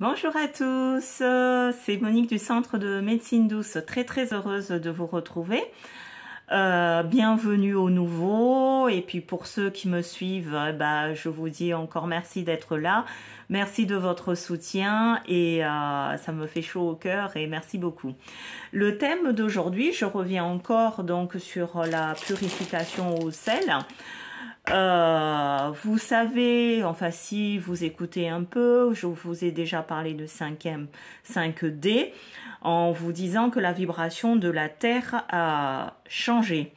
Bonjour à tous, c'est Monique du Centre de Médecine Douce, très heureuse de vous retrouver. Bienvenue aux nouveaux, et puis pour ceux qui me suivent, je vous dis encore merci d'être là, merci de votre soutien et ça me fait chaud au cœur et merci beaucoup. Le thème d'aujourd'hui, je reviens encore donc sur la purification au sel. Vous savez, enfin si vous écoutez un peu, je vous ai déjà parlé de 5D en vous disant que la vibration de la Terre a changé.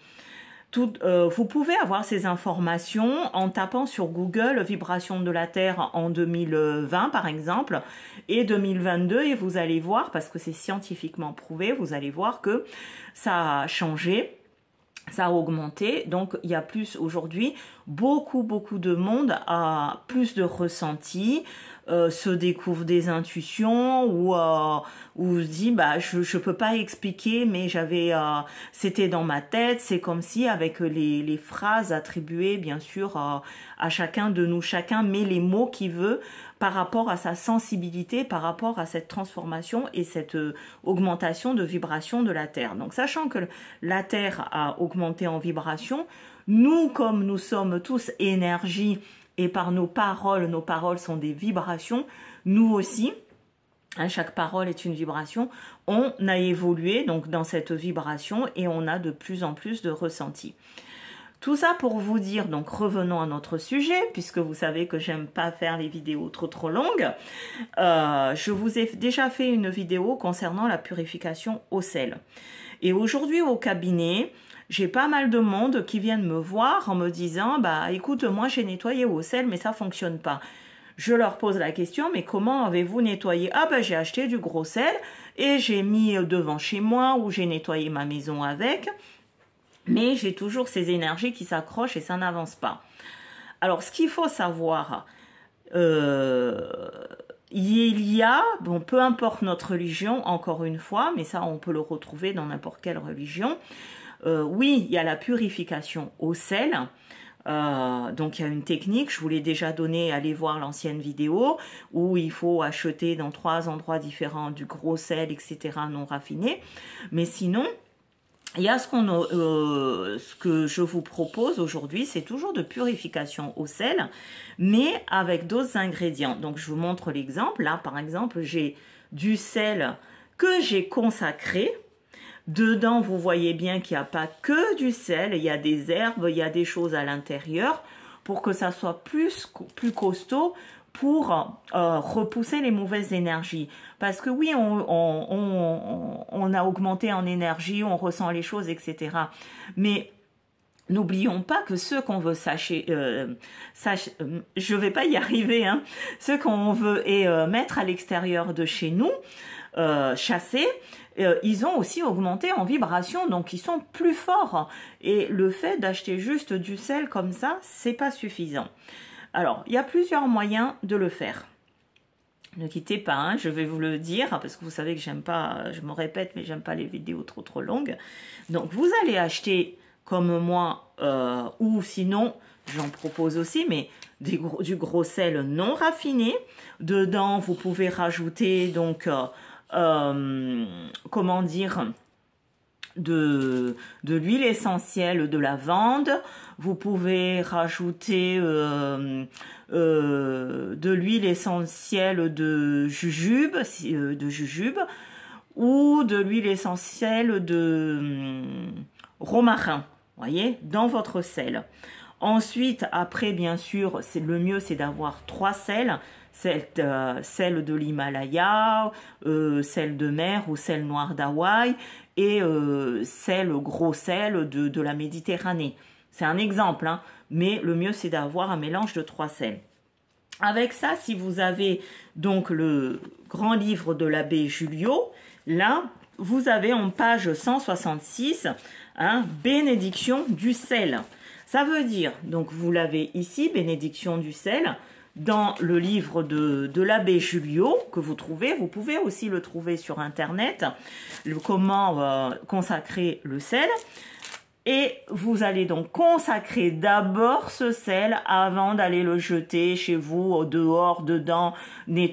Vous pouvez avoir ces informations en tapant sur Google vibration de la Terre en 2020 par exemple et 2022 et vous allez voir, parce que c'est scientifiquement prouvé, vous allez voir que ça a changé. Ça a augmenté, donc il y a plus aujourd'hui, beaucoup de monde a plus de ressentis, se découvre des intuitions ou se dit je peux pas expliquer mais c'était dans ma tête, c'est comme si avec les phrases attribuées bien sûr à chacun de nous, chacun met les mots qu'il veut par rapport à sa sensibilité, par rapport à cette transformation et cette augmentation de vibration de la Terre. Donc sachant que la Terre a augmenté en vibration, nous comme nous sommes tous énergie et par nos paroles sont des vibrations, nous aussi, chaque parole est une vibration, on a évolué donc dans cette vibration et on a de plus en plus de ressentis. Tout ça pour vous dire, donc revenons à notre sujet, puisque vous savez que j'aime pas faire les vidéos trop longues. Je vous ai déjà fait une vidéo concernant la purification au sel. Et aujourd'hui au cabinet, j'ai pas mal de monde qui viennent me voir en me disant « écoute, moi j'ai nettoyé au sel mais ça fonctionne pas ». Je leur pose la question « mais comment avez-vous nettoyé ?»« Ah j'ai acheté du gros sel et j'ai mis devant chez moi ou j'ai nettoyé ma maison avec ». Mais j'ai toujours ces énergies qui s'accrochent et ça n'avance pas. Alors, ce qu'il faut savoir, il y a, bon, peu importe notre religion, encore une fois, mais ça, on peut le retrouver dans n'importe quelle religion. Oui, il y a la purification au sel. Donc, il y a une technique, je vous l'ai déjà donné, allez voir l'ancienne vidéo, où il faut acheter dans 3 endroits différents du gros sel, etc., non raffiné. Mais sinon, il y a ce que je vous propose aujourd'hui, c'est toujours de purification au sel, mais avec d'autres ingrédients. Donc, je vous montre l'exemple. Là, par exemple, j'ai du sel que j'ai consacré. Dedans, vous voyez bien qu'il n'y a pas que du sel, il y a des herbes, il y a des choses à l'intérieur pour que ça soit plus costaud, pour repousser les mauvaises énergies. Parce que oui, on a augmenté en énergie, on ressent les choses, etc. Mais n'oublions pas que ce qu'on veut je vais pas y arriver, hein, ce qu'on veut mettre à l'extérieur de chez nous, chasser, ils ont aussi augmenté en vibration, donc ils sont plus forts. Et le fait d'acheter juste du sel comme ça, c'est pas suffisant. Alors, il y a plusieurs moyens de le faire. Ne quittez pas, hein, je vais vous le dire, parce que vous savez que j'aime pas, je me répète, mais j'aime pas les vidéos trop longues. Donc, vous allez acheter, comme moi, ou sinon, j'en propose aussi, mais du gros sel non raffiné. Dedans, vous pouvez rajouter, donc, comment dire, de l'huile essentielle de lavande. Vous pouvez rajouter de l'huile essentielle de jujube, ou de l'huile essentielle de romarin, voyez, dans votre sel. Ensuite, après, bien sûr, le mieux, c'est d'avoir 3 sels. Sel de l'Himalaya, sel de mer ou sel noir d'Hawaï et gros sel de la Méditerranée. C'est un exemple, hein, mais le mieux c'est d'avoir un mélange de 3 sels. Avec ça, si vous avez donc le grand livre de l'abbé Julio, là, vous avez en page 166, hein, bénédiction du sel. Ça veut dire, donc vous l'avez ici, bénédiction du sel, dans le livre de l'abbé Julio que vous trouvez. Vous pouvez aussi le trouver sur internet, comment consacrer le sel. Et vous allez donc consacrer d'abord ce sel avant d'aller le jeter chez vous, dehors, dedans, nettoyer.